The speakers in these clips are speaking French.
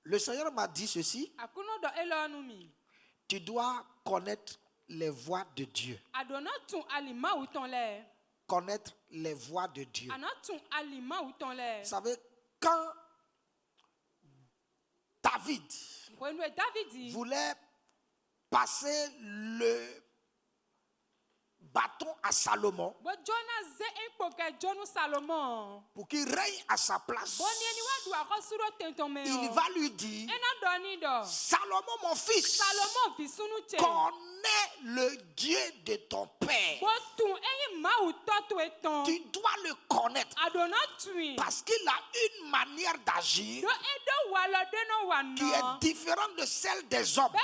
Le Seigneur m'a dit ceci. Tu dois connaître les voies de Dieu. Connaître les voies de Dieu. Vous savez, quand David voulait passer le bâton à Salomon pour qu'il règne à sa place, il va lui dire: Salomon, mon fils, connais le Dieu de ton père. Tu dois le connaître parce qu'il a une manière d'agir qui est différente de celle des hommes.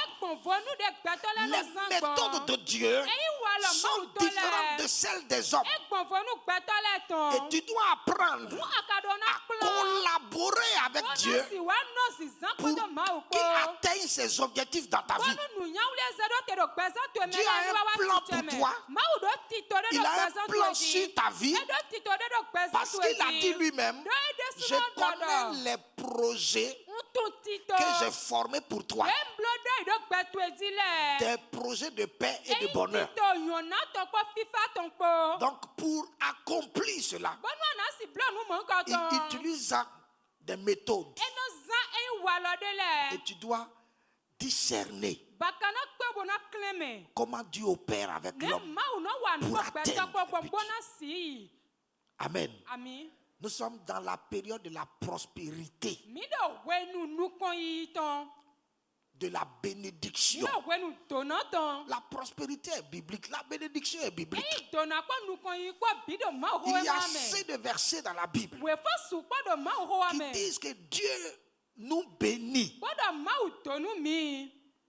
Les méthodes de Dieu sont différentes de celles des hommes. Et tu dois apprendre à collaborer avec Dieu pour qu'il atteigne ses objectifs dans ta vie. Dieu a un plan pour toi. Il a un plan sur ta vie parce qu'il a dit lui-même: je connais les projets que j'ai formés pour toi, des projets de paix et de bonheur. Donc pour accomplir cela, il utilise des méthodes et tu dois discerner comment Dieu opère avec l'homme pour atteindre le but. Amen. Nous sommes dans la période de la prospérité, de la bénédiction. La prospérité est biblique, la bénédiction est biblique. Il y a assez de versets dans la Bible qui disent que Dieu nous bénit.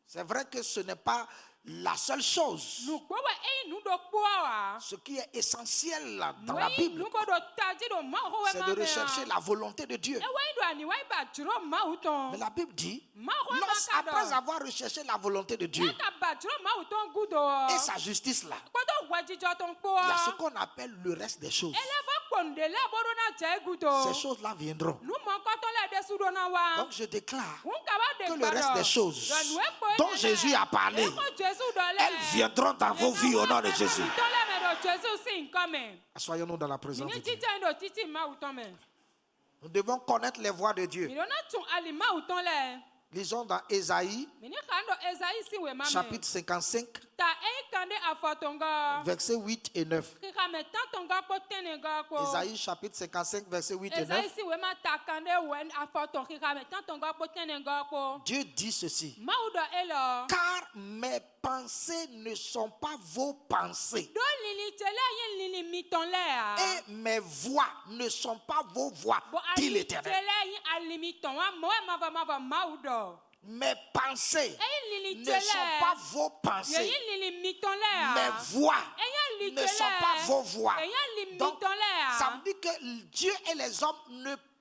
C'est vrai que ce n'est pas la seule chose. Ce qui est essentiel dans la Bible, c'est de rechercher la volonté de Dieu. Mais la Bible dit, après avoir recherché la volonté de Dieu et sa justice là, il y a ce qu'on appelle le reste des choses. Ces choses-là viendront. Donc je déclare que le reste des choses dont Jésus a parlé, elles viendront dans vos vies au nom de Jésus. Soyons-nous dans la présence de Dieu. Nous devons connaître les voies de Dieu. Lisons dans Ésaïe, chapitre 55, versets 8 et 9. Ésaïe, chapitre 55, versets 8 et 9. Dieu dit ceci: car mes pensées ne sont pas vos pensées, et mes voix ne sont pas vos voix, dit l'Éternel. Mes pensées ne sont pas vos pensées, mes voix ne sont pas vos voix. Donc, ça veut dire que Dieu et les hommes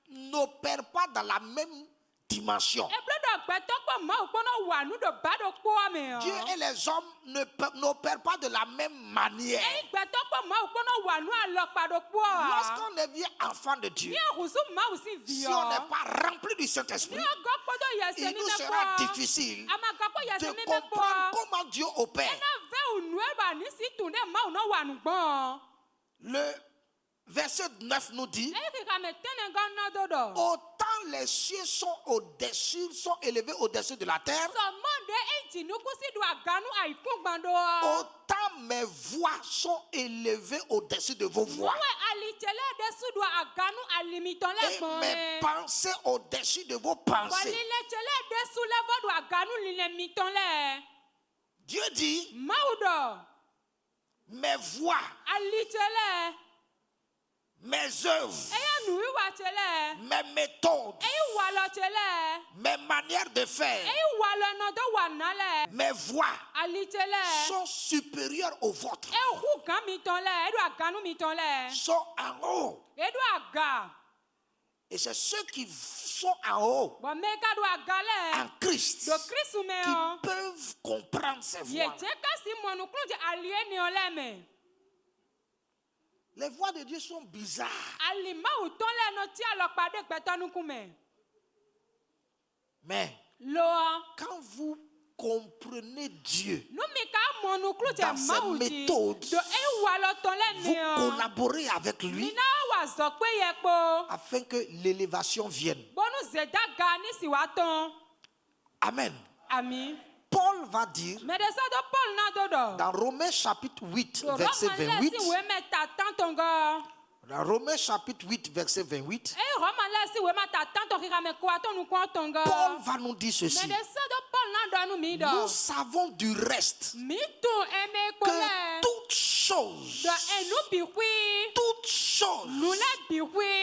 n'opèrent pas dans la même dimension. Dieu et les hommes n'opèrent pas de la même manière. Lorsqu'on devient enfant de Dieu, si on n'est pas rempli du Saint-Esprit, il nous sera difficile de comprendre comment Dieu opère. Le verset 9 nous dit: autant les cieux sont élevés au-dessus de la terre, autant mes voix sont élevées au-dessus de vos voix, et mes pensées au-dessus de vos pensées. Dieu dit: mes voix, mes œuvres, mes méthodes, mes manières de faire, mes voix sont supérieures aux vôtres, sont en haut. Et c'est ceux qui sont en haut, en Christ, qui peuvent comprendre ces voix. Les voix de Dieu sont bizarres. Mais quand vous comprenez Dieu dans ses méthodes, vous collaborez avec lui afin que l'élévation vienne. Amen. Paul va dire dans Romains chapitre 8, verset 28. Dans Romains chapitre 8, verset 28, Paul va nous dire ceci. Nous savons du reste que toutes choses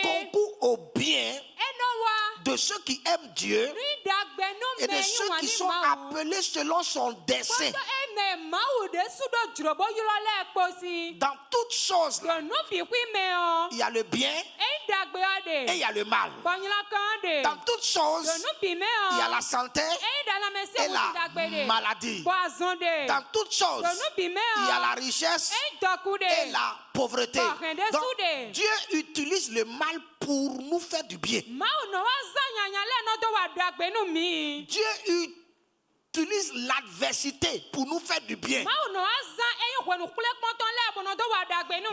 concourent au bien de ceux qui aiment Dieu et de ceux qui sont appelés selon son dessein. Dans toutes choses, il y a le bien et il y a le mal. Dans toutes choses, il y a la santé et la maladie. Dans toutes choses, il y a la richesse et la pauvreté. Donc, Dieu utilise le mal pour nous faire du bien. Dieu utilise l'adversité pour nous faire du bien.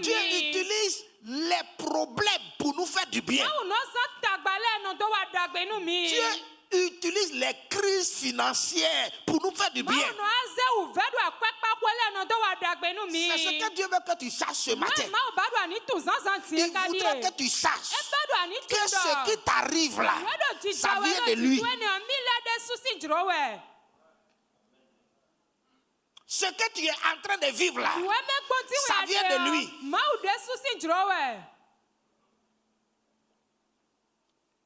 Dieu utilise les problèmes pour nous faire du bien. Dieu utilise les crises financières pour nous faire du bien. C'est ce que Dieu veut que tu saches ce matin. Il voudrait que tu saches que ce qui t'arrive là, ça vient de lui. Ce que tu es en train de vivre là, ça vient de lui.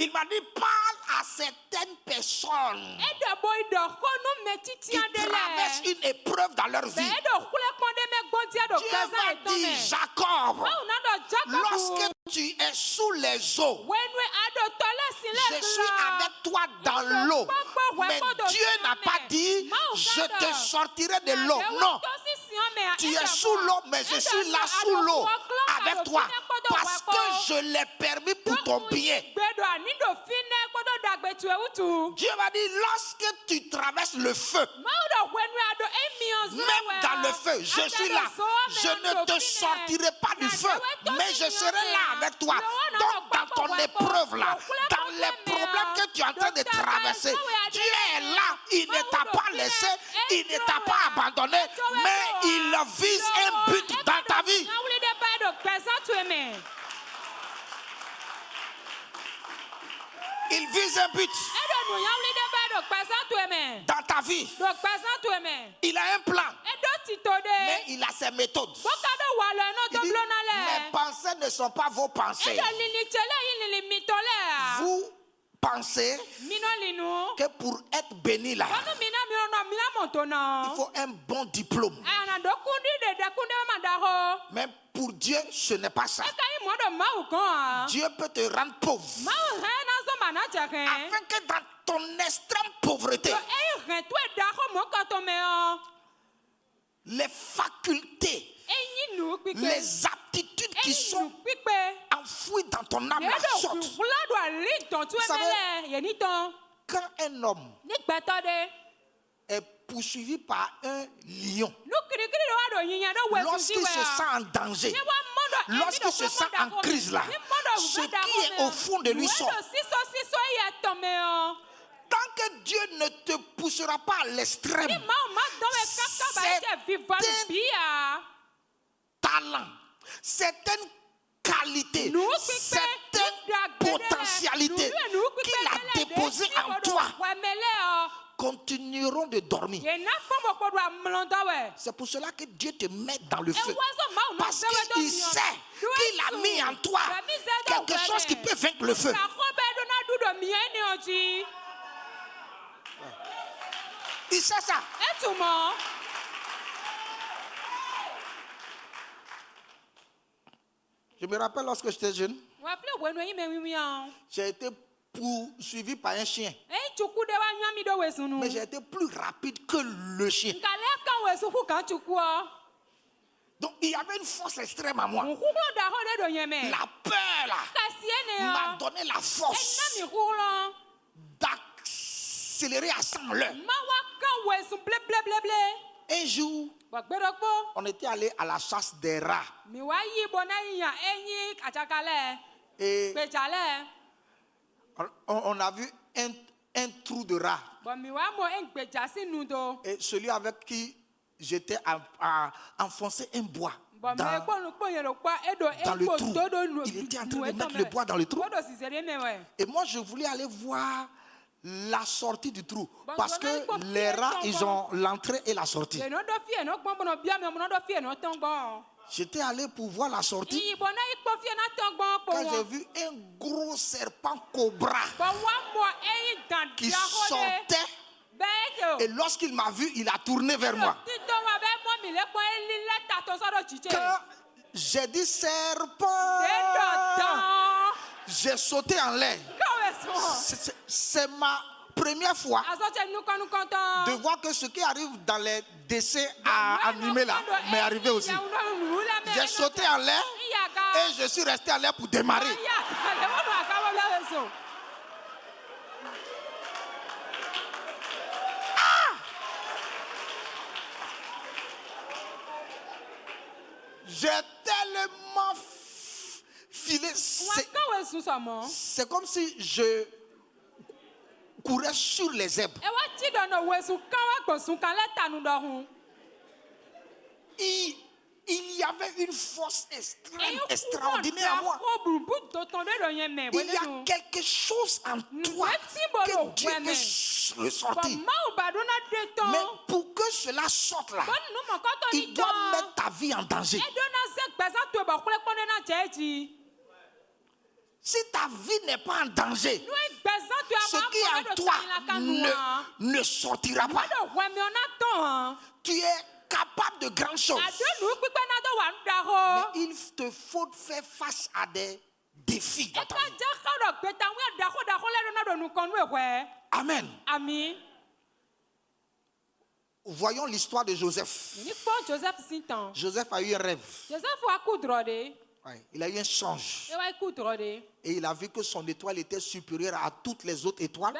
Il m'a dit, parle à certaines personnes qui traversent une épreuve dans leur vie. Dieu m'a dit, Jacob, lorsque tu es sous les eaux, je suis avec toi dans l'eau. Mais Dieu n'a pas dit, je te sortirai de l'eau. Non. Tu es sous l'eau, mais je suis là sous l'eau avec toi. Parce que je l'ai permis pour ton bien. Dieu m'a dit, lorsque tu traverses le feu, même dans le feu, je suis là. Je ne te sortirai pas du feu, mais je serai là avec toi. Donc dans ton épreuve là, dans les problèmes que tu es en train de traverser, Dieu est là. Il ne t'a pas laissé, il ne t'a pas abandonné, mais il vise un but dans ta vie. Il vise un but dans ta vie. Il a un plan, mais il a ses méthodes. Il dit, mes pensées ne sont pas vos pensées. Vous pensez que pour être béni là, il faut un bon diplôme. Mais pour Dieu, ce n'est pas ça. Dieu peut te rendre pauvre afin que dans ton extrême pauvreté, les facultés, les aptitudes qui sont enfouies dans ton âme sortent. Vous savez, quand un homme est poursuivi par un lion, lorsqu'il se sent en danger, lorsqu'il se sent en crise là, ce qui est au fond de lui sort. Tant que Dieu ne te poussera pas à l'extrême, certains talents, certaines qualités, certaines potentialités qu'il a déposées en toi continueront de dormir. C'est pour cela que Dieu te met dans le feu. Parce qu'il sait qu'il a mis en toi quelque chose qui peut vaincre le feu. Il sait ça. Je me rappelle lorsque j'étais jeune, j'ai été poursuivi par un chien. Mais j'ai été plus rapide que le chien. Donc il y avait une force extrême à moi. La peur là m'a donné la force accéléré à 100 à l'heure. Un jour, on était allé à la chasse des rats. Et on a vu un trou de rat. Et celui avec qui j'étais a enfoncé un bois dans le trou. Il était en train de mettre le bois dans le trou. Et moi, je voulais aller voir la sortie du trou. Parce que les rats, ils ont l'entrée et la sortie. J'étais allé pour voir la sortie. Quand j'ai vu un gros serpent cobra qui sortait, et lorsqu'il m'a vu, il a tourné vers moi. Quand j'ai dit serpent, j'ai sauté en l'air. C'est ma première fois de voir que ce qui arrive dans les décès animés là m'est arrivé aussi. J'ai sauté en l'air et je suis resté en l'air pour démarrer. J'ai tellement filé. C'est comme si je courais sur les zèbres. Il y avait une force extraordinaire à moi. Il y a quelque chose en toi que Dieu veut ressortir. Mais pour que cela sorte là, il doit mettre ta vie en danger. Si ta vie n'est pas en danger, ce qui est en toi ne sortira pas. Tu es capable de grandes choses. Mais il te faut faire face à des défis dans ta vie. Amen. Voyons l'histoire de Joseph. Joseph a eu un rêve. Ouais, il a eu un songe. Et il a vu que son étoile était supérieure à toutes les autres étoiles.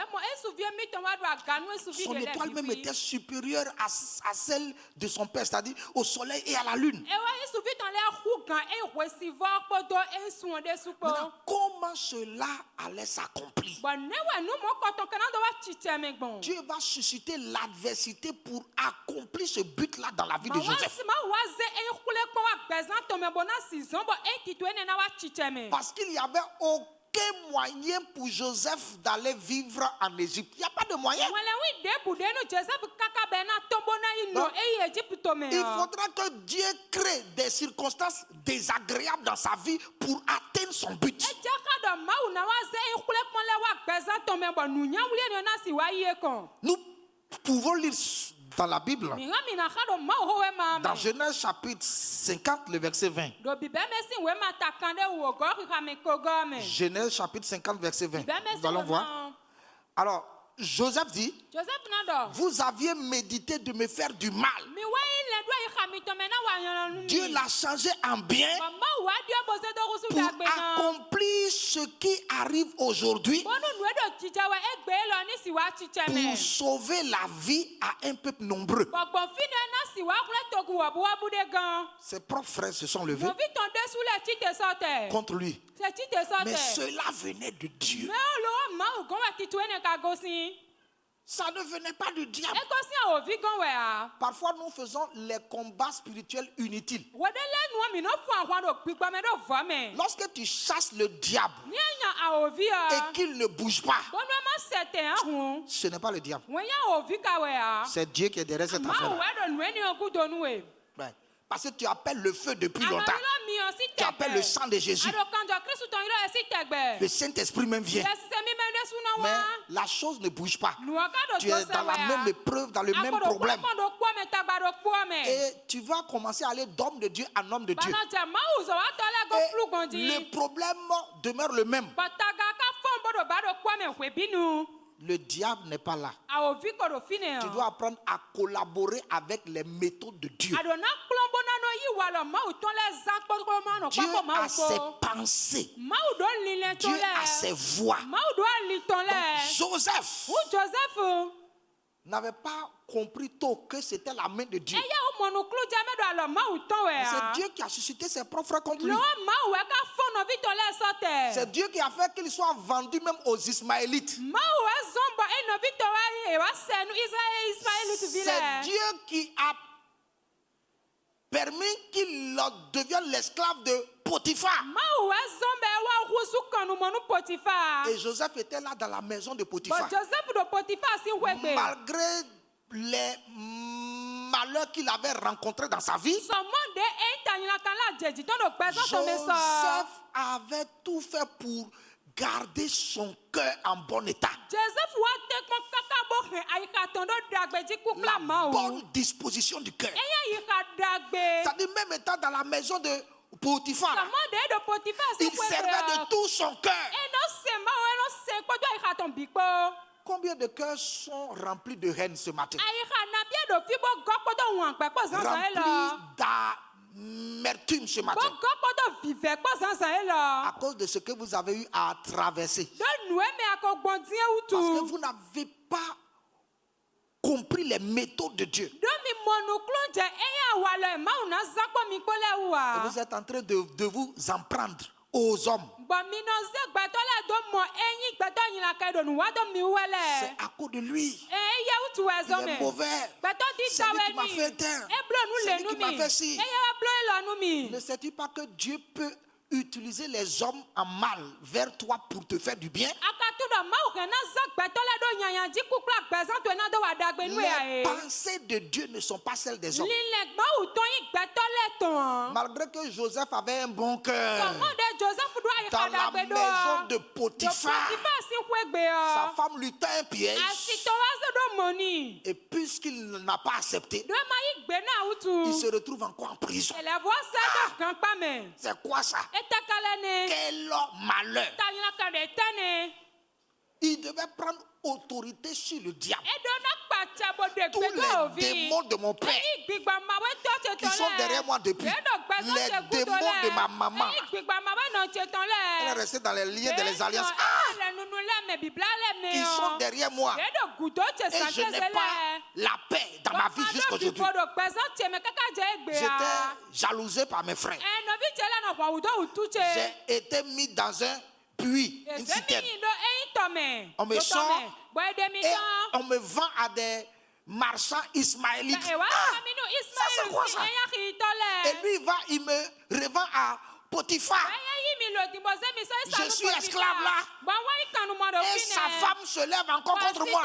Son étoile même était supérieure à celle de son père, c'est-à-dire au soleil et à la lune. Maintenant, comment cela allait s'accomplir? Dieu va susciter l'adversité pour accomplir ce but-là dans la vie de Joseph. Parce qu'il n'y avait aucun moyen pour Joseph d'aller vivre en Égypte. Il n'y a pas de moyen. Donc, il faudra que Dieu crée des circonstances désagréables dans sa vie pour atteindre son but. Nous pouvons lire dans la Bible, dans Genèse chapitre 50, le verset 20. Genèse chapitre 50, verset 20. Nous allons voir. Alors, Joseph dit, vous aviez médité de me faire du mal. Dieu l'a changé en bien pour accomplir ce qui arrive aujourd'hui, pour sauver la vie à un peuple nombreux. Ses propres frères se sont levés contre lui. Mais cela venait de Dieu. Ça ne venait pas du diable. Parfois, nous faisons les combats spirituels inutiles. Lorsque tu chasses le diable et qu'il ne bouge pas, ce n'est pas le diable. C'est Dieu qui est derrière cette affaire. Parce que tu appelles le feu depuis longtemps. Tu appelles le sang de Jésus. Le Saint-Esprit même vient. Mais la chose ne bouge pas. Tu es dans la même épreuve, dans le même problème. Et tu vas commencer à aller d'homme de Dieu en homme de Dieu. Et le problème demeure le même. Le diable n'est pas là. Tu dois apprendre à collaborer avec les méthodes de Dieu. Dieu a ses pensées. Dieu a ses voix. Donc, Joseph n'avait pas compris tôt que c'était la main de Dieu. C'est Dieu qui a suscité ses propres contre lui. C'est Dieu qui a fait qu'il soit vendu même aux Ismaélites. C'est Dieu qui a permis qu'il devienne l'esclave de Potiphar. Et Joseph était là dans la maison de Potiphar. Malgré les malheurs qu'il avait rencontrés dans sa vie, Joseph avait tout fait pour garder son cœur en bon état. La bonne disposition du cœur. C'est-à-dire même étant dans la maison de Potiphar, il servait de tout son cœur. Combien de cœurs sont remplis de haine ce matin? Remplis d'amertume ce matin. À cause de ce que vous avez eu à traverser. Parce que vous n'avez pas compris les méthodes de Dieu. Et vous êtes en train de vous en prendre aux hommes. C'est à cause de lui. Il est mauvais. C'est lui qui m'a fait taire. C'est lui qui m'a fait ci. Ne sais-tu pas que Dieu peut utiliser les hommes en mal vers toi pour te faire du bien? Les pensées de Dieu ne sont pas celles des hommes. Malgré que Joseph avait un bon cœur, dans la maison de Potiphar, sa femme lui tend un piège. Et puisqu'il n'a pas accepté, il se retrouve encore en prison. C'est quoi ça? Quel malheur! Il devait prendre autorité sur le diable. Tous les démons de mon père qui sont derrière moi depuis, les démons de ma maman, elle est restée dans les liens des alliances, qui sont derrière moi, et je n'ai pas la paix dans ma vie jusqu'aujourd'hui. J'étais jalousé par mes frères. J'ai été mis dans un puits, une citerne. On me sort et on me vend à des marchands ismaélites. Ça c'est quoi ça? Et lui il me revend à Potiphar. Je suis esclave là. Et sa femme se lève encore contre moi.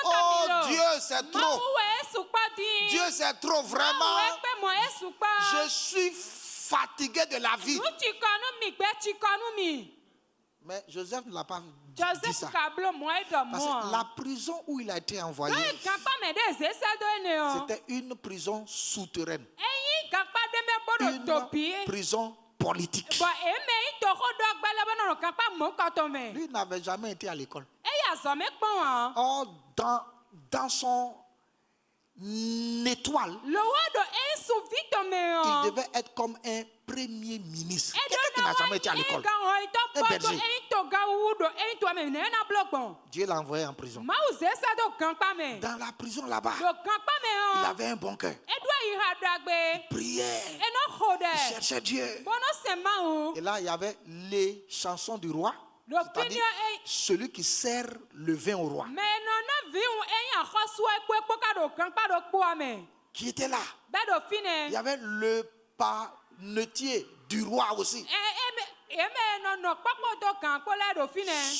Oh Dieu, c'est trop. Dieu, c'est trop vraiment. Je suis fatigué de la vie. Mais Joseph ne l'a pas dit ça. Parce que la prison où il a été envoyé, c'était une prison souterraine. Une prison politique. Lui n'avait jamais été à l'école. Or, dans son étoile, il devait être comme un premier ministre. Quelqu'un qui n'a jamais été à l'école. Un berger. Dieu l'a envoyé en prison. Dans la prison là-bas, il avait un bon cœur. Il priait. Il cherchait Dieu. Et là, il y avait les chansons du roi. C'est-à-dire celui qui sert le vin au roi. Qui était là. Il y avait le panetier du roi aussi.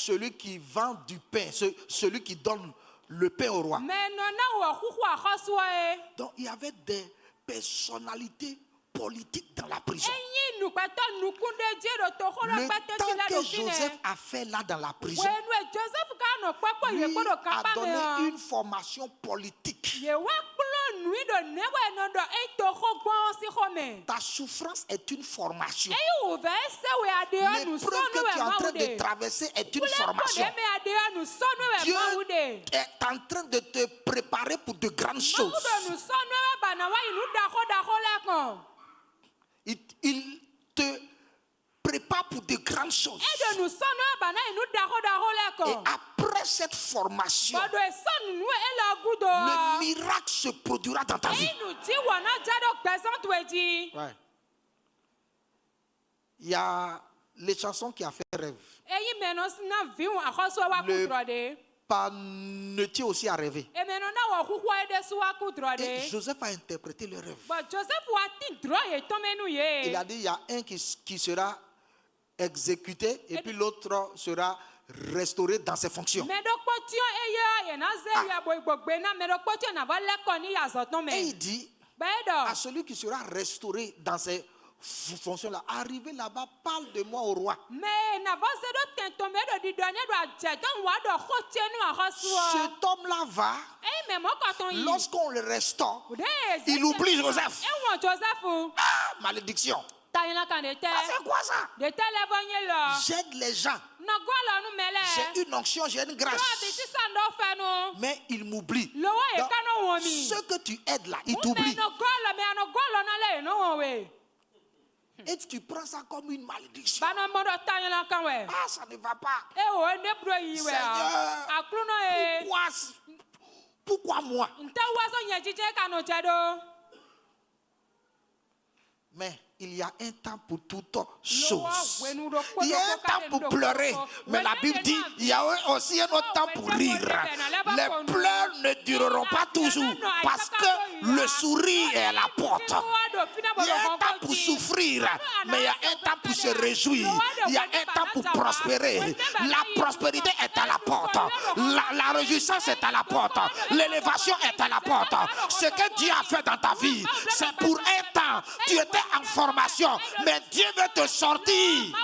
Celui qui vend du pain, celui qui donne le pain au roi. Donc il y avait des personnalités politiques dans la prison. Le temps que Joseph a fait là dans la prison, lui a donné une formation politique. Ta souffrance est une formation. L'épreuve que tu es en train de traverser est une formation. Dieu est en train de te préparer pour de grandes choses. Il te prépare pour de grandes choses. Et après cette formation, le miracle se produira dans ta vie. Ouais. Il y a les chansons qui a fait rêve. Le panetier aussi a rêvé. Et Joseph a interprété le rêve. Il a dit il y a un qui sera exécuté et puis l'autre sera restauré dans ses fonctions. Et il dit à celui qui sera restauré dans ses fonctions là, arrivez là-bas, parle de moi au roi. Cet homme-là va, lorsqu'on le restaure, il oublie Joseph. Ah, malédiction. C'est quoi ça? J'aide les gens. J'ai une onction, j'ai une grâce. Mais il m'oublie. Ce que tu aides là, il t'oublie. Et tu prends ça comme une malédiction. Ah, ça ne va pas. Seigneur, pourquoi moi? Mais il y a un temps pour toute chose. Il y a un temps pour pleurer. Mais la Bible dit il y a aussi un autre temps pour rire. Les pleurs ne dureront pas toujours parce que le sourire est à la porte. Il y a un temps pour souffrir, mais il y a un temps pour se réjouir. Il y a un temps pour prospérer. La prospérité est à la porte. La réjouissance est à la porte. L'élévation est à la porte. Ce que Dieu a fait dans ta vie, c'est pour un temps. Tu étais en formation, mais Dieu veut te sortir.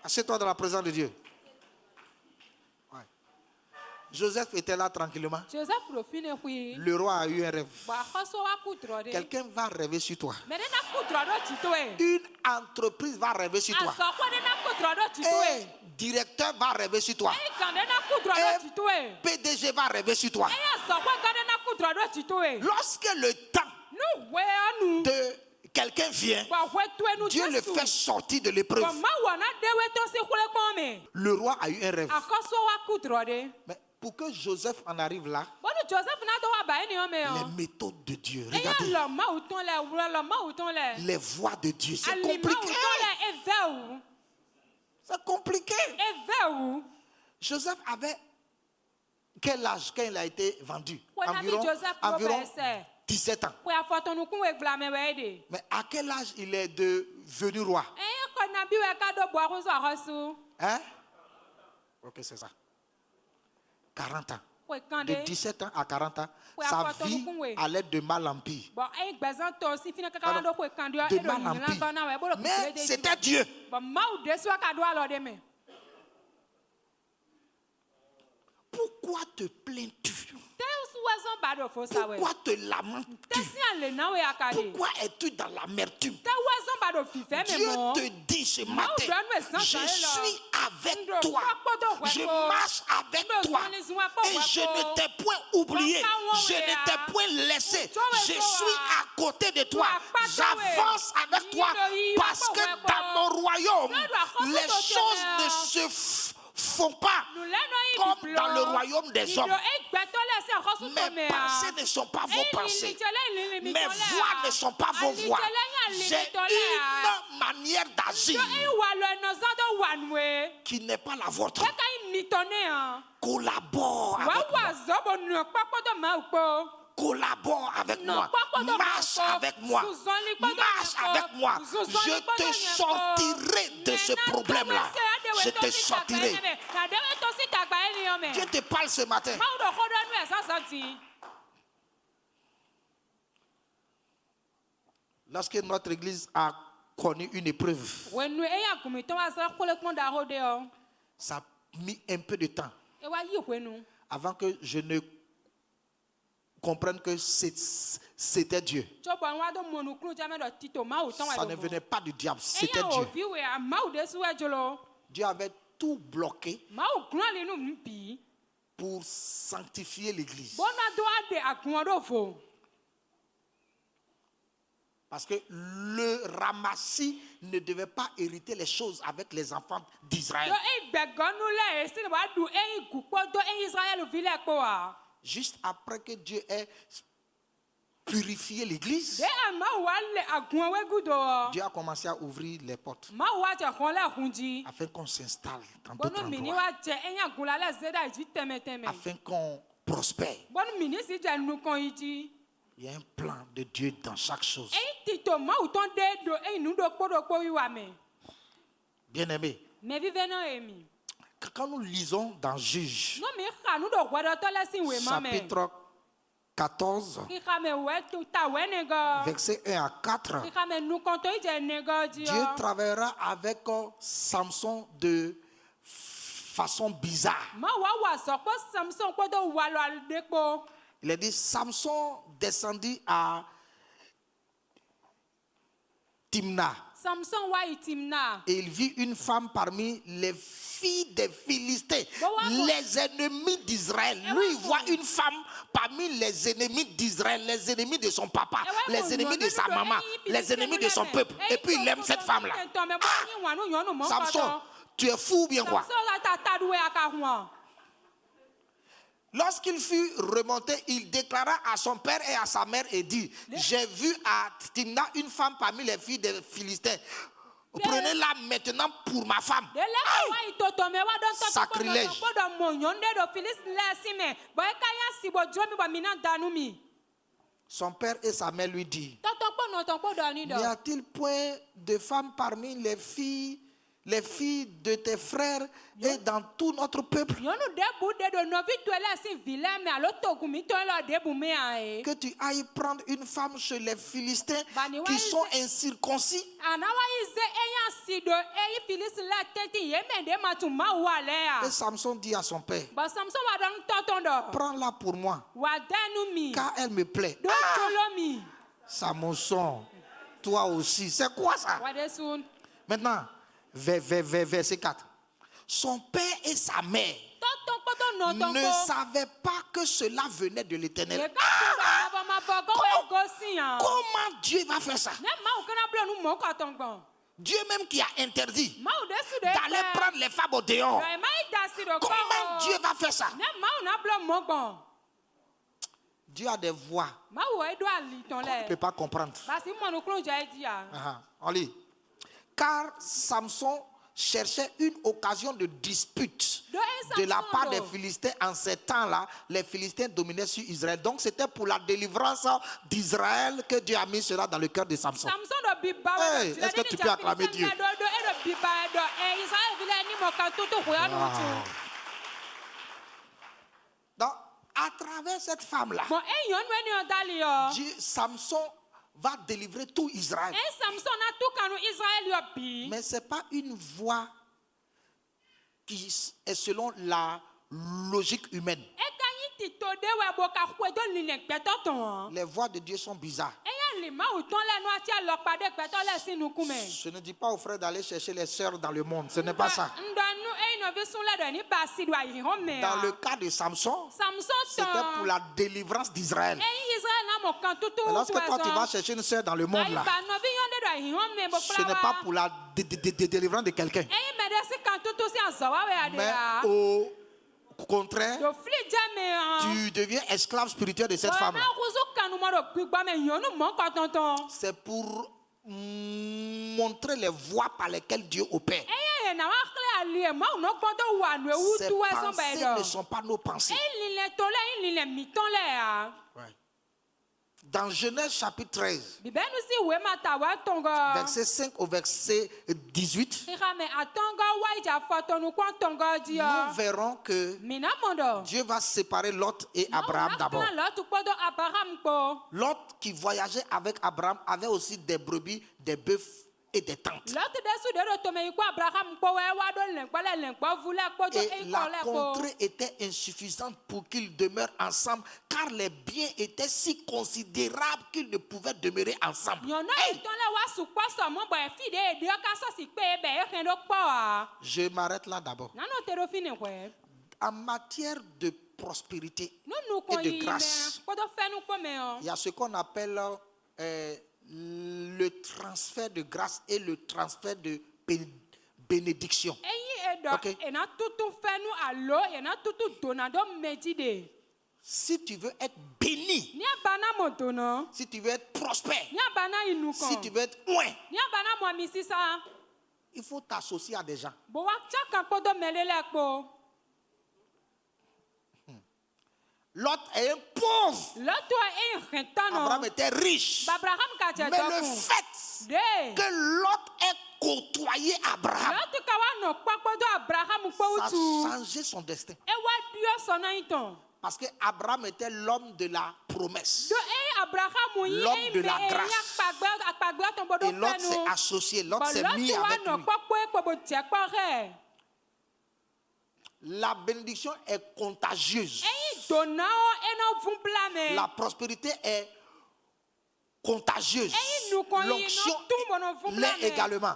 Assieds-toi dans la présence de Dieu. Ouais. Joseph était là tranquillement. Le roi a eu un rêve. Quelqu'un va rêver sur toi. Une entreprise va rêver sur toi. Un directeur va rêver sur toi. Un PDG va rêver sur toi. Lorsque le temps de quelqu'un vient, Dieu le fait sortir de l'épreuve. Le roi a eu un rêve. Mais pour que Joseph en arrive là, les méthodes de Dieu, regardez, les voies de Dieu, c'est compliqué. C'est compliqué. Joseph avait quel âge quand il a été vendu? Environ 17 ans. Mais à quel âge il est devenu roi? Hein? Ok, c'est ça. 40 ans. De 17 ans à 40 ans, sa vie allait de mal en pire. De mal en pire. Mais c'était Dieu. Pourquoi te plains-tu? Pourquoi te lamentes-tu? Pourquoi es-tu dans l'amertume? Dieu te dit ce matin, je suis avec toi. Je marche avec toi. Et je ne t'ai point oublié. Je ne t'ai point laissé. Je suis à côté de toi. J'avance avec toi. Parce que dans mon royaume, les choses ne se font pas comme dans le royaume des hommes. Mes pensées ne sont pas vos pensées. Mes voix ne sont pas vos voix. J'ai une manière d'agir qui n'est pas la vôtre. Collabore avec moi. Collabore avec moi. Marche avec moi. Marche avec moi. Je te sortirai de ce problème-là. Je te sortirai. Dieu te parle ce matin. Lorsque notre église a connu une épreuve, ça a mis un peu de temps avant que je ne comprennent que c'était Dieu. Ça ne venait pas du diable, c'était Dieu. Dieu avait tout bloqué pour sanctifier l'église. Parce que le ramassis ne devait pas hériter les choses avec les enfants d'Israël. Juste après que Dieu ait purifié l'église, Dieu a commencé à ouvrir les portes afin qu'on s'installe dans d'autres endroits, afin qu'on prospère. Il y a un plan de Dieu dans chaque chose. Bien-aimé, quand nous lisons dans Juges, chapitre 14, versets 1 à 4, Dieu travaillera avec Samson de façon bizarre. Il a dit, Samson descendit à Timna. Et il vit une femme parmi les filles des Philistins, les ennemis d'Israël. Lui, il voit une femme parmi les ennemis d'Israël, les ennemis de son papa, les ennemis de sa maman, les ennemis de son peuple. Et puis il aime cette femme-là. Samson, tu es fou ou bien quoi? Lorsqu'il fut remonté, il déclara à son père et à sa mère et dit, j'ai vu à Timna une femme parmi les filles des Philistins. Prenez-la maintenant pour ma femme. Sacrilège. Son père et sa mère lui disent, n'y a-t-il point de femmes parmi les filles de tes frères et dans tout notre peuple que tu ailles prendre une femme chez les Philistins qui sont incirconcis? Et Samson dit à son père, prends-la pour moi car elle me plaît. Samson, toi aussi, c'est quoi ça? Maintenant, verset 4. Son père et sa mère ne savaient pas que cela venait de l'Éternel. Comment Dieu va faire ça? Dieu même qui a interdit d'aller prendre les femmes au dehors. Comment Dieu va faire ça? Dieu a des voies qu'on ne peut pas comprendre. On lit. Car Samson cherchait une occasion de dispute de la part des Philistins. En ces temps-là, les Philistins dominaient sur Israël. Donc c'était pour la délivrance d'Israël que Dieu a mis cela dans le cœur de Samson. Hey, est-ce que tu peux acclamer Dieu? Donc, à travers cette femme-là, Samson va délivrer tout Israël. Mais ce n'est pas une voie qui est selon la logique humaine. Les voies de Dieu sont bizarres. Je ne dis pas aux frères d'aller chercher les sœurs dans le monde. Ce n'est pas ça. Dans le cas de Samson, c'était pour la délivrance d'Israël. Lorsque toi tu vas chercher une sœur dans le monde là, ce n'est pas pour la délivrance de quelqu'un. Mais au contraire, tu deviens esclave spirituel de cette femme. C'est pour montrer les voies par lesquelles Dieu opère. Ces pensées ne sont pas nos pensées. Ouais. Dans Genèse chapitre 13, verset 5 au verset 18, nous verrons que Dieu va séparer Lot et Abraham d'abord. Lot qui voyageait avec Abraham avait aussi des brebis, des bœufs et des tentes. Et la contrée était insuffisante pour qu'ils demeurent ensemble, car les biens étaient si considérables qu'ils ne pouvaient demeurer ensemble. Hey! Je m'arrête là d'abord. En matière de prospérité et de grâce, il y a ce qu'on appelle le transfert de grâce et le transfert de bénédiction. Okay? Si tu veux être béni, si tu veux être prospère, si tu veux être loin, il faut t'associer à des gens. Lot est un pauvre. Abraham était riche. Mais le fait que Lot ait côtoyé Abraham, ça a changé son destin. Parce que Abraham était l'homme de la promesse, l'homme de la grâce. Et Lot s'est associé, Lot s'est mis avec lui. La bénédiction est contagieuse. La prospérité est contagieuse. L'onction l'est également.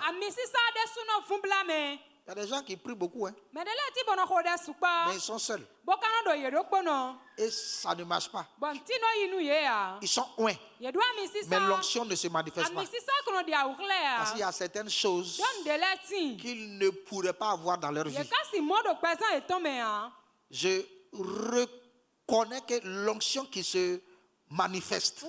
Il y a des gens qui prient beaucoup, hein? Mais ils sont seuls. Et ça ne marche pas. Ils sont loin. Mais l'onction ne se manifeste pas. Parce qu'il y a certaines choses qu'ils ne pourraient pas avoir dans leur vie. Je reconnais que l'onction qui se manifeste,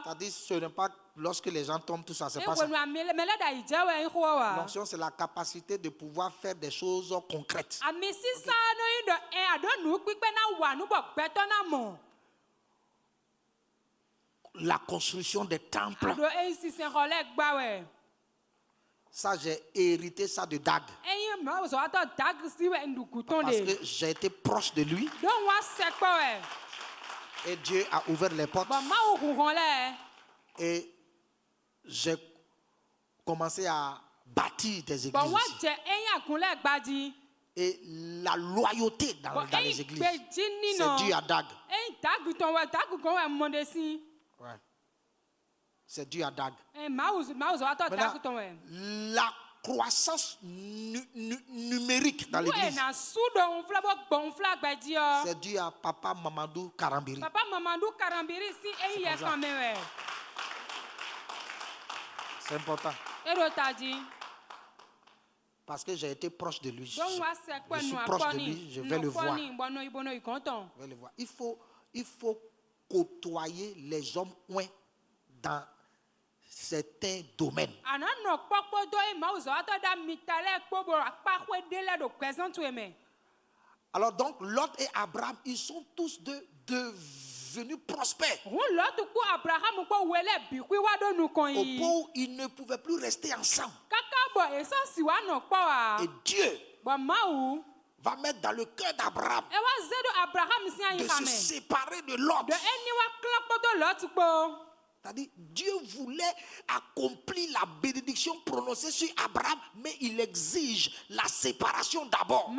c'est-à-dire ce n'est pas lorsque les gens tombent, tout ça, c'est pas ça. L'onction, c'est la capacité de pouvoir faire des choses concrètes. Okay? La construction des temples. Ça, j'ai hérité ça de Dag. Parce que j'ai été proche de lui. Et Dieu a ouvert les portes. Et j'ai commencé à bâtir des églises ici. Et la loyauté dans les églises, c'est dû à Dag. Ouais. C'est dû à Dag. Maintenant, la croissance numérique dans l'église, c'est dû à Papa Mamadou Karambiri. C'est important. Parce que j'ai été proche de lui. Je suis proche de lui, je vais le voir. Il faut côtoyer les hommes loin dans certains domaines. Alors donc, Lot et Abraham, ils sont tous deux devenus prospères. Au point où ils ne pouvaient plus rester ensemble. Et Dieu va mettre dans le cœur d'Abraham de se séparer de Lot. C'est-à-dire, Dieu voulait accomplir la bénédiction prononcée sur Abraham, mais il exige la séparation d'abord.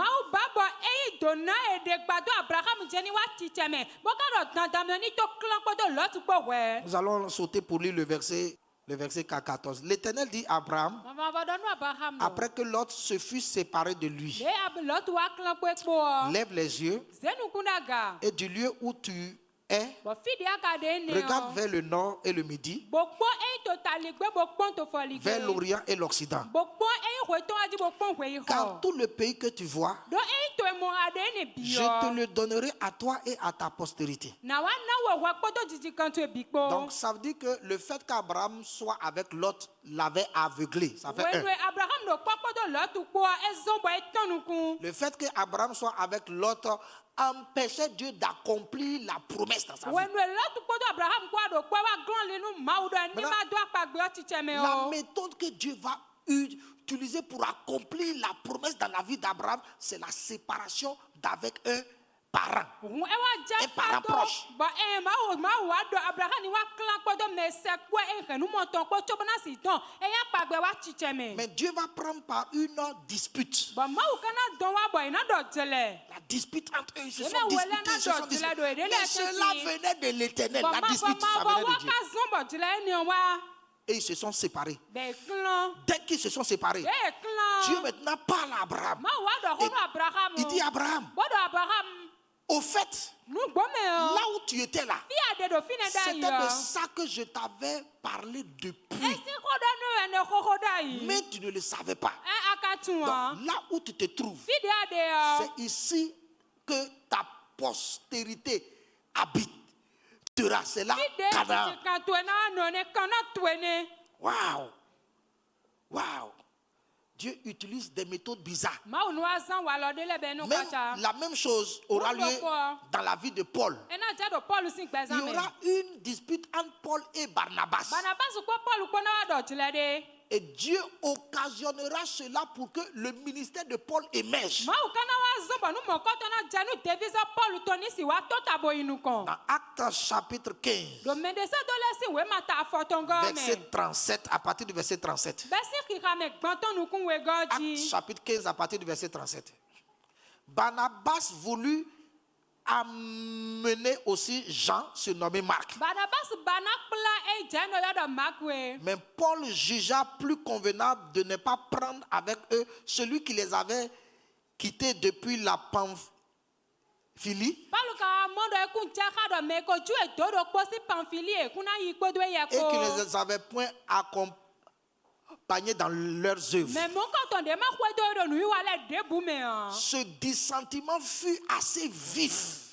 Nous allons sauter pour lire le verset 14. L'Éternel dit à Abraham, après que Lot se fût séparé de lui, lève les yeux et du lieu où tu regarde vers le nord et le midi, vers l'orient et l'occident. Car tout le pays que tu vois, je te le donnerai à toi et à ta postérité. Donc ça veut dire que le fait qu'Abraham soit avec Lot l'avait aveuglé. Ça fait un. Le fait qu'Abraham soit avec Lot empêchait Dieu d'accomplir la promesse dans sa vie. La méthode que Dieu va utiliser pour accomplir la promesse dans la vie d'Abraham, c'est la séparation d'avec un parent, un parent proche. Mais Dieu va prendre par une dispute. La dispute entre eux, ils se sont disputés. Mais cela venait de l'Éternel. La dispute, ça venait de Dieu. Et ils se sont séparés. Dès qu'ils se sont séparés, Dieu maintenant parle à Abraham. Il dit à Abraham, au fait, là où tu étais là, c'était de ça que je t'avais parlé depuis. Mais tu ne le savais pas. Donc, là où tu te trouves, c'est ici que ta postérité habite. C'est là, Canaan. Waouh! Waouh! Dieu utilise des méthodes bizarres. Même la même chose aura lieu dans la vie de Paul. Il y aura une dispute entre Paul et Barnabas. Et Dieu occasionnera cela pour que le ministère de Paul émerge. Dans Actes chapitre 15, verset 37, à partir du verset 37. Actes chapitre 15, à partir du verset 37. Barnabas voulut amener aussi Jean, surnommé Marc. Mais Paul jugea plus convenable de ne pas prendre avec eux celui qui les avait quittés depuis la Pamphylie et qui ne les avait point accompagnés dans leurs œuvres. Ce dissentiment fut assez vif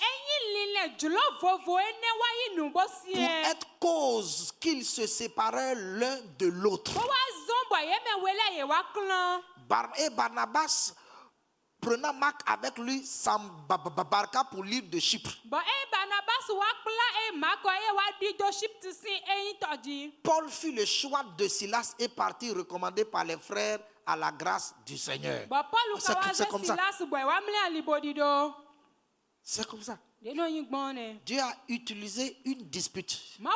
pour être cause qu'ils se séparaient l'un de l'autre. Et Barnabas, prenant Marc avec lui, s'embarqua pour l'île de Chypre. Paul fit le choix de Silas et partit recommandé par les frères à la grâce du Seigneur. C'est comme ça. C'est comme ça. Dieu a utilisé une dispute. Ça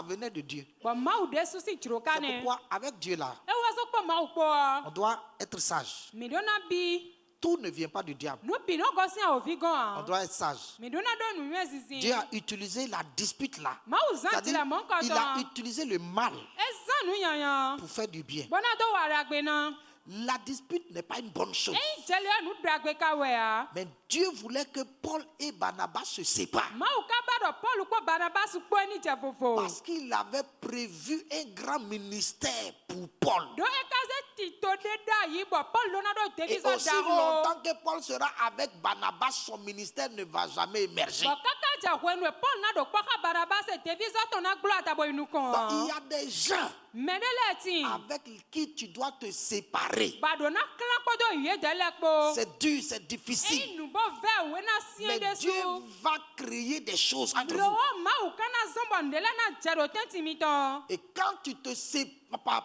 venait de Dieu. C'est pourquoi avec Dieu là, on doit être sage. Tout ne vient pas du diable. On doit être sage. Dieu a utilisé la dispute là. C'est-à-dire, il a utilisé le mal pour faire du bien. La dispute n'est pas une bonne chose. Mais Dieu voulait que Paul et Barnabas se séparent. Parce qu'il avait prévu un grand ministère pour Paul. Et aussi longtemps que Paul sera avec Barnabas, son ministère ne va jamais émerger. Donc, il y a des gens avec qui tu dois te séparer. C'est dur, c'est difficile. Mais Dieu va créer des choses entre vous. Et quand tu te sépareras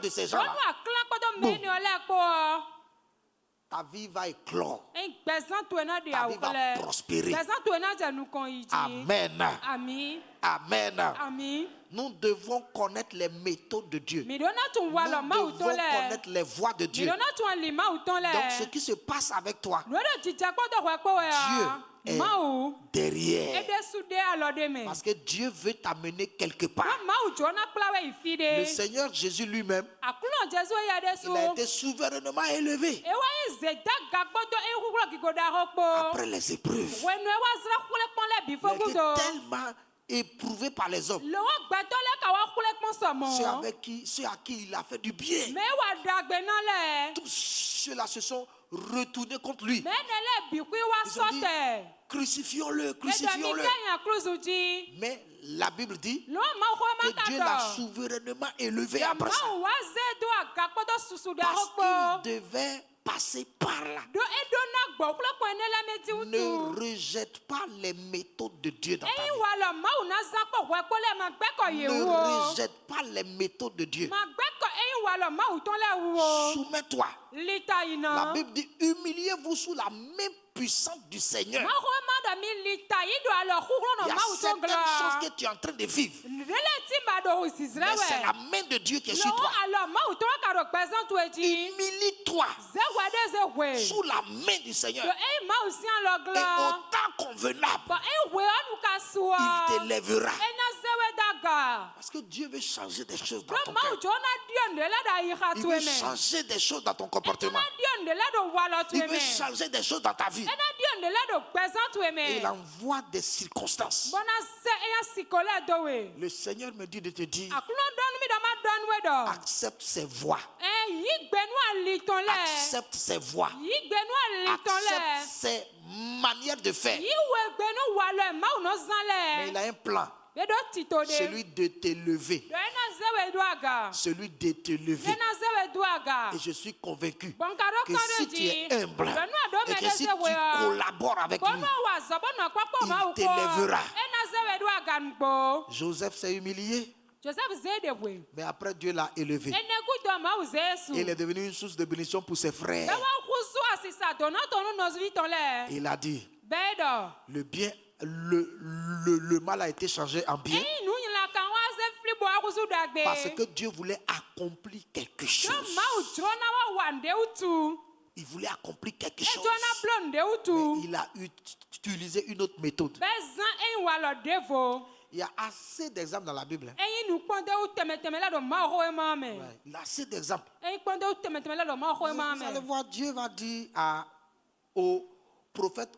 de ces gens-là, ta vie va éclore. Ta vie va prospérer. Amen. Amen. Nous devons connaître les méthodes de Dieu. Nous devons connaître les voies de Dieu. Donc ce qui se passe avec toi, Dieu est derrière. Parce que Dieu veut t'amener quelque part. Le Seigneur Jésus lui-même, il a été souverainement élevé après les épreuves. Il a été tellement éprouvé par les hommes. Ceux à qui il a fait du bien. Tous ceux-là se sont retournés contre lui. Ils ont dit, crucifions-le, crucifions-le. Mais la Bible dit que Dieu l'a souverainement élevé après ça. Parce qu'il devait passer par là. Ne rejette pas les méthodes de Dieu dans ta vie. Ne rejette pas les méthodes de Dieu. Soumets-toi. La Bible dit humiliez Tenez-vous sous la main puissante du Seigneur. Il y a certaines choses que tu es en train de vivre. Mais c'est la main de Dieu qui est sur toi. Humilie-toi sous la main du Seigneur. Et au temps convenable, il t'élèvera. Parce que Dieu veut changer des choses dans ton cœur. Il veut changer des choses dans ton comportement. Il veut changer des choses dans ta vie. Et il envoie des circonstances. Le Seigneur me dit de te dire, accepte ses voies. Accepte ses voies. Accepte ses manières de faire. Mais il a un plan. Celui de t'élever. Celui de t'élever. Et je suis convaincu que si tu es humble et que si tu collabores avec lui, il t'élèvera. Joseph s'est humilié. Mais après Dieu l'a élevé. Et il est devenu une source de bénédiction pour ses frères. Il a dit, le bien, le mal a été changé en bien. Parce que Dieu voulait accomplir quelque chose. Il voulait accomplir quelque chose. Mais il a utilisé une autre méthode. Il y a assez d'exemples dans la Bible. Ouais, il y a assez d'exemples. Vous allez voir, Dieu va dire au prophète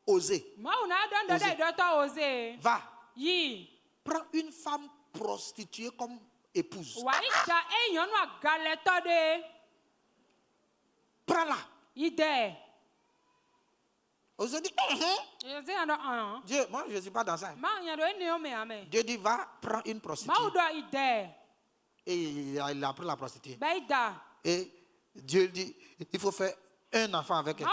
Osée. Va. Prends une femme prostituée comme épouse. Prends-la. Osée dit, Dieu, moi je ne suis pas dans ça. Dieu dit, va, prends une prostituée. Et il a pris la prostituée. Et Dieu dit, il faut faire un enfant avec elle.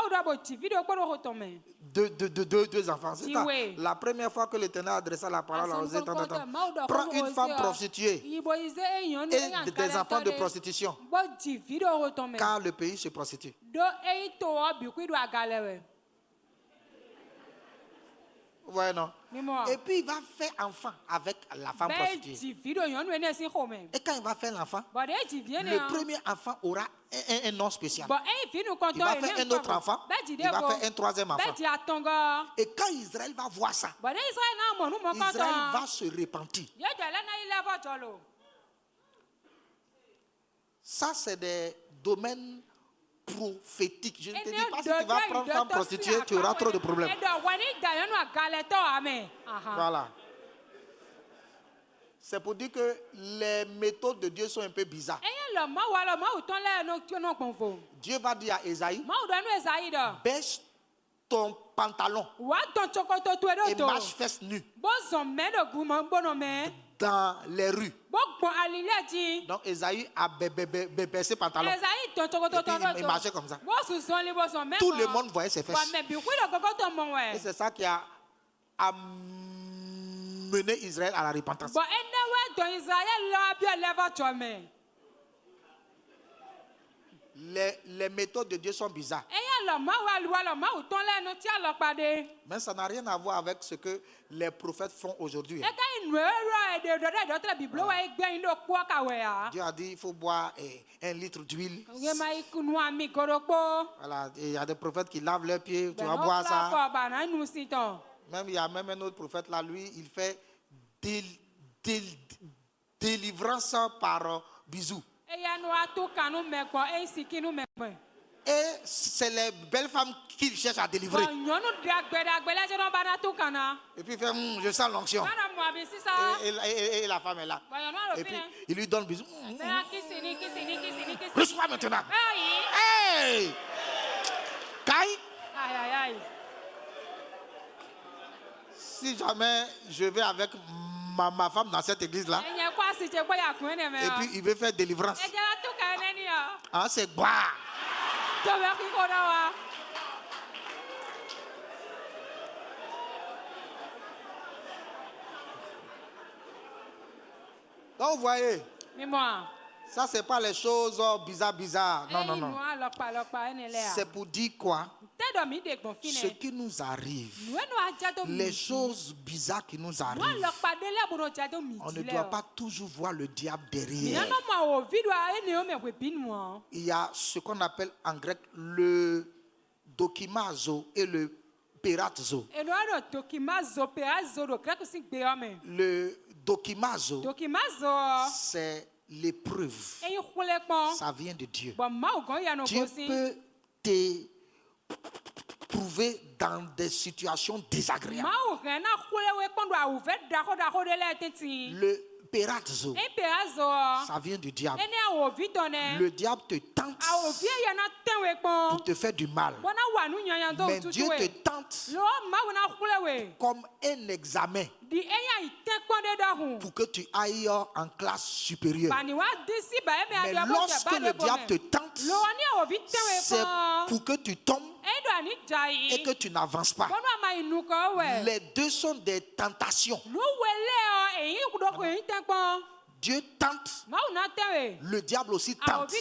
Deux enfants. C'est ça. La première fois que l'Éternel adressa la parole à Osée, prends une femme prostituée et des enfants de prostitution, car le pays se prostitue. Ouais, non. Et puis il va faire enfant avec la femme prostituée. Et quand il va faire l'enfant, le premier enfant aura un nom spécial. Il va faire un autre enfant. Il va faire un troisième enfant. Et quand Israël va voir ça, Israël va se repentir. Ça, c'est des domaines prophétique. Je ne te dis pas si tu vas prendre femme prostituée, tu auras trop de problèmes. Voilà. C'est pour dire que les méthodes de Dieu sont un peu bizarres. Dieu va dire à Esaïe, baisse ton pantalon et marche fesses nues dans les rues. Donc Esaïe a baissé pantalon. Et puis il marchait comme ça. Tout le monde voyait ses fesses. Et c'est ça qui a amené Israël à la repentance. Les méthodes de Dieu sont bizarres. Mais ça n'a rien à voir avec ce que les prophètes font aujourd'hui. Dieu a dit il faut boire 1 litre d'huile. Voilà, il y a des prophètes qui lavent leurs pieds, tu vas boire ça. Même il y a même un autre prophète là, lui, il fait délivrance par bisous. Et c'est les belles femmes qu'il cherche à délivrer. Et puis il fait, je sens l'onction. Et la femme est là. Et puis il lui donne bisous. Reçois maintenant. Hey! Kai? Si jamais je vais avec ma femme dans cette église-là, et puis il veut faire délivrance. Ah, c'est quoi? Donc vous voyez, Ça, c'est pas les choses bizarres. Non. C'est pour dire quoi? Ce qui nous arrive, les choses bizarres qui nous arrivent, on ne doit pas toujours voir le diable derrière. Il y a ce qu'on appelle en grec le dokimazo et le peratzo. Le dokimazo, c'est l'épreuve. Ça vient de Dieu. Dieu peut te prouver dans des situations désagréables. Le peratzo, ça vient du diable. Le diable te tente pour te faire du mal. Mais Dieu te tente comme un examen pour que tu ailles en classe supérieure. Mais lorsque le diable te tente, c'est pour que tu tombes et que tu n'avances pas. Les deux sont des tentations. Dieu tente, le diable aussi tente.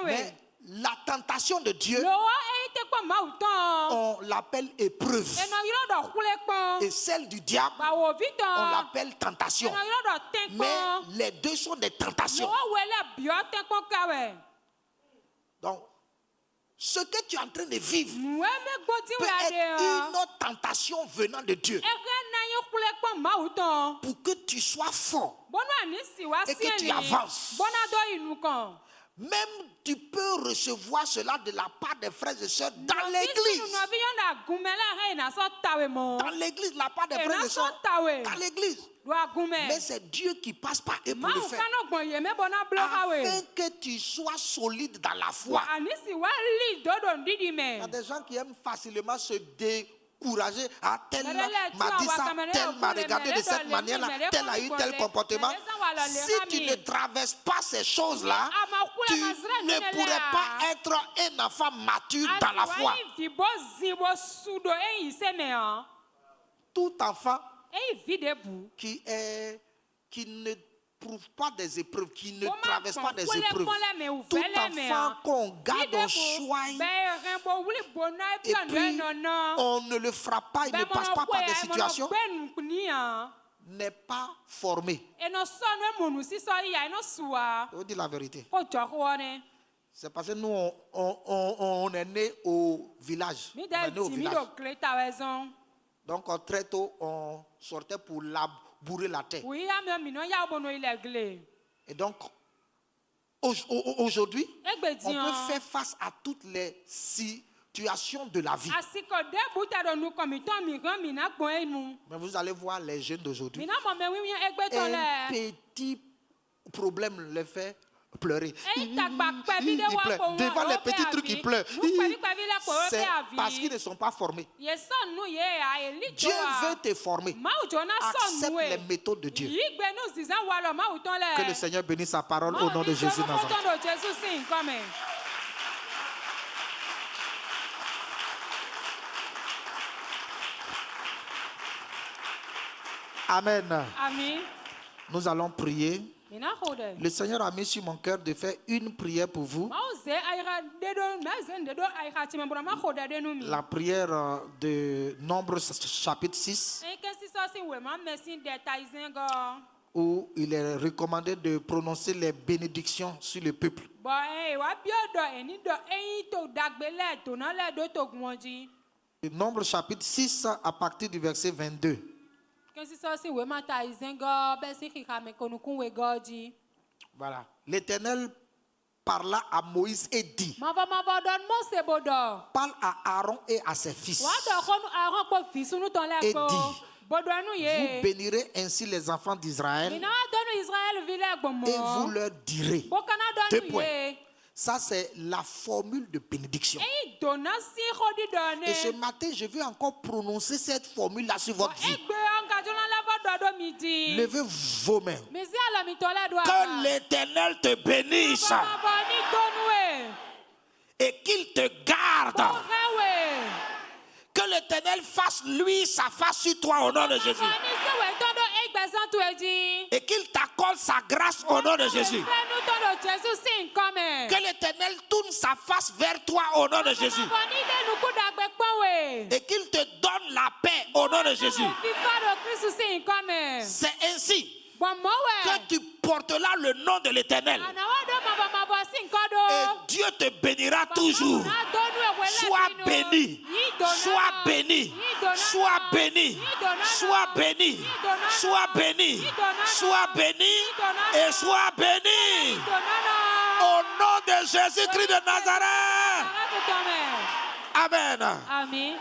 Mais la tentation de Dieu, on l'appelle épreuve. Et celle du diable, on l'appelle tentation. Mais les deux sont des tentations. Donc, ce que tu es en train de vivre peut être une autre tentation venant de Dieu pour que tu sois fort et que tu avances. Même tu peux recevoir cela de la part des frères et sœurs dans l'église. Dans l'église, la part des frères et sœurs dans l'église. Mais c'est Dieu qui passe par eux pour le faire. Afin que tu sois solide dans la foi. Il y a des gens qui aiment facilement se décourager. Ah, tel m'a dit ça, tel m'a regardé de cette manière-là, tel a eu tel comportement. Si tu ne traverses pas ces choses-là, tu ne pourrais pas être un enfant mature dans la foi. Tout enfant qui ne prouve pas des épreuves, qui ne traverse pas des épreuves, tout enfant qu'on garde en soigne et puis on ne le frappe pas, il ne passe pas par des situations, n'est pas formé. Je vous dis la vérité. C'est parce que nous, on est né au village. On est né au village. Donc très tôt, on sortait pour labourer la terre. Et donc, aujourd'hui, on peut faire face à toutes les situations de la vie. Mais vous allez voir les jeunes d'aujourd'hui. Un petit problème les fait pleurer. Il pleure. Devant les petits trucs, ils pleurent. C'est parce qu'ils ne sont pas formés. Dieu veut te former. Accepte les méthodes de Dieu. Que le Seigneur bénisse sa parole au nom de Jésus Nazareth. Amen. Nous allons prier. Le Seigneur a mis sur mon cœur de faire une prière pour vous. La prière de Nombre chapitre 6, où il est recommandé de prononcer les bénédictions sur le peuple. Nombre chapitre 6 à partir du verset 22. Voilà. L'Éternel parla à Moïse et dit: parle à Aaron et à ses fils et dit: vous bénirez ainsi les enfants d'Israël et vous leur direz. 2 points. Ça, c'est la formule de bénédiction. Et ce matin, je veux encore prononcer cette formule-là sur votre vie. Levez vos mains. Que l'Éternel te bénisse et qu'il te garde. Que l'Éternel fasse lui sa face sur toi au nom de Jésus. Et qu'il t'accorde accorde sa grâce au nom de Jésus. Que l'Éternel tourne sa face vers toi au nom de Jésus. Et qu'il te donne la paix au nom de Jésus. C'est ainsi que tu porteras le nom de l'Éternel. Et Dieu te bénira toujours. Sois béni. Sois béni. Sois béni. Sois béni. Sois béni. Sois béni. Et sois béni. Au nom de Jésus-Christ de Nazareth. Amen. Amen.